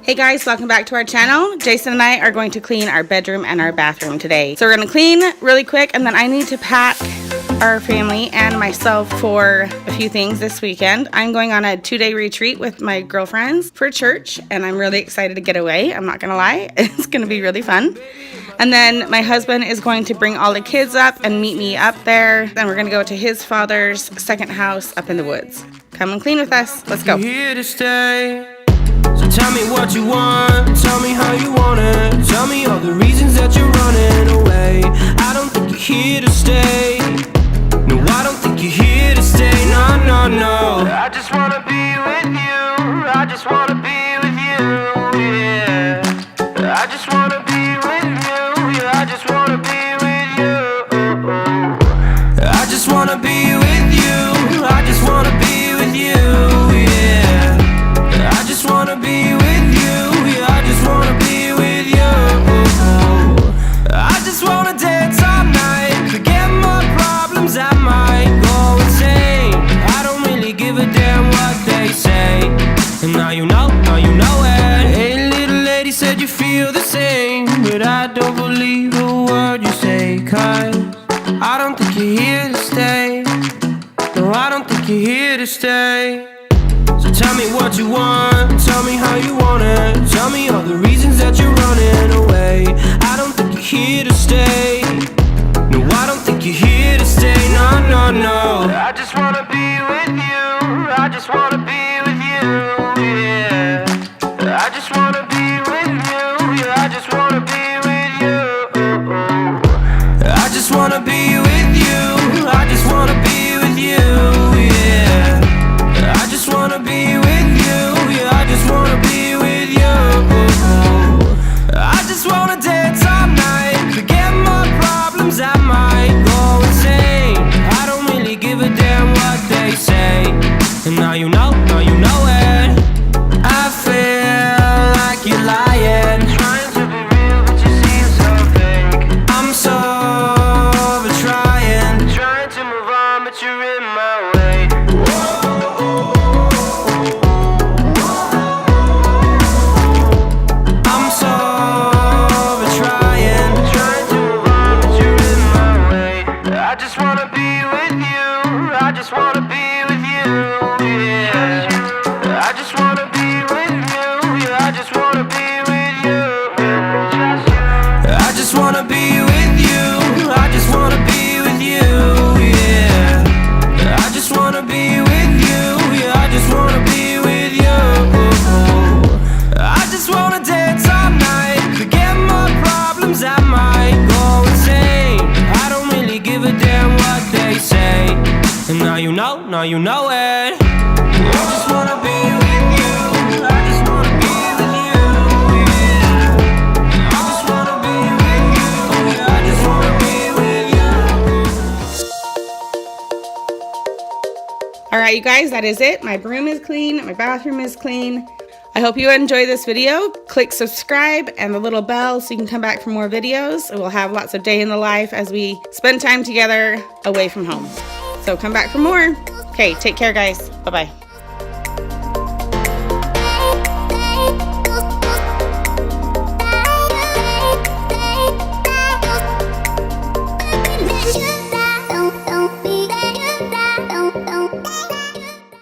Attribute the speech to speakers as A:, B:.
A: Hey guys, welcome back to our channel. Jason and I are going to clean our bedroom and our bathroom today. So we're going to clean really quick, and then I need to pack our family and myself for a few things this weekend. I'm going on a 2-day retreat with my girlfriends for church, and I'm really excited to get away. I'm not going to lie. It's going to be really fun. And then my husband is going to bring all the kids up and meet me up there. Then we're going to go to his father's second house up in the woods. Come and clean with us. Let's go.
B: Here to stay. So tell me what you want, tell me how you want it. Tell me all the reasons that you're running away. I don't think you're here to stay. No, I don't think you're here to stay. No, no, no. I just wanna be with you. I just wanna be with you, yeah. I just wanna be with you. Yeah, I just wanna be with you. I just wanna be with you. I just wanna be with you, yeah. I just wanna be with you, yeah, I just wanna be with you. I just wanna dance all night, forget my problems, I might go insane. I don't really give a damn what they say. And now you know it. Hey, little lady said you feel the same, but I don't believe a word you say. 'Cause I don't think you're here to stay. No, I don't think you're here to stay. So tell me what you want, tell me how you want it. Tell me all the reasons that you're running away. I don't think you're here to stay. No, I don't think you're here to stay. No, no, no. I just wanna be with you. I just wanna be with you, yeah. I just wanna be with you. Yeah, I just wanna be with you. I just wanna be with you. I just wanna be with you, yeah. I just wanna be with you, yeah, I just wanna be with you. I just wanna dance all night, forget my problems, I might go insane. I don't really give a damn what they say. And now you know it. I feel like you're lying, trying to be real but you seem so fake. I'm so over trying to move on but you're in my way. I just wanna be with you. I just wanna be with you, yeah. I just wanna be with you. Yeah, I just wanna be with you. I just wanna be with you. I just wanna be with you, yeah. I just wanna be with you. Yeah, I just wanna be with you. I just wanna dance all night, forget my problems, I might go insane. I don't really give a damn what they say. And now you know it. I just wanna be with you. I just wanna be with you, yeah. I just wanna be with you. Yeah, I just wanna be with you.
A: Alright, you guys, that is it. My room is clean. My bathroom is clean. I hope you enjoy this video. Click subscribe and the little bell so you can come back for more videos. We'll have lots of day in the life as we spend time together away from home. So come back for more. Okay, take care, guys. Bye-bye.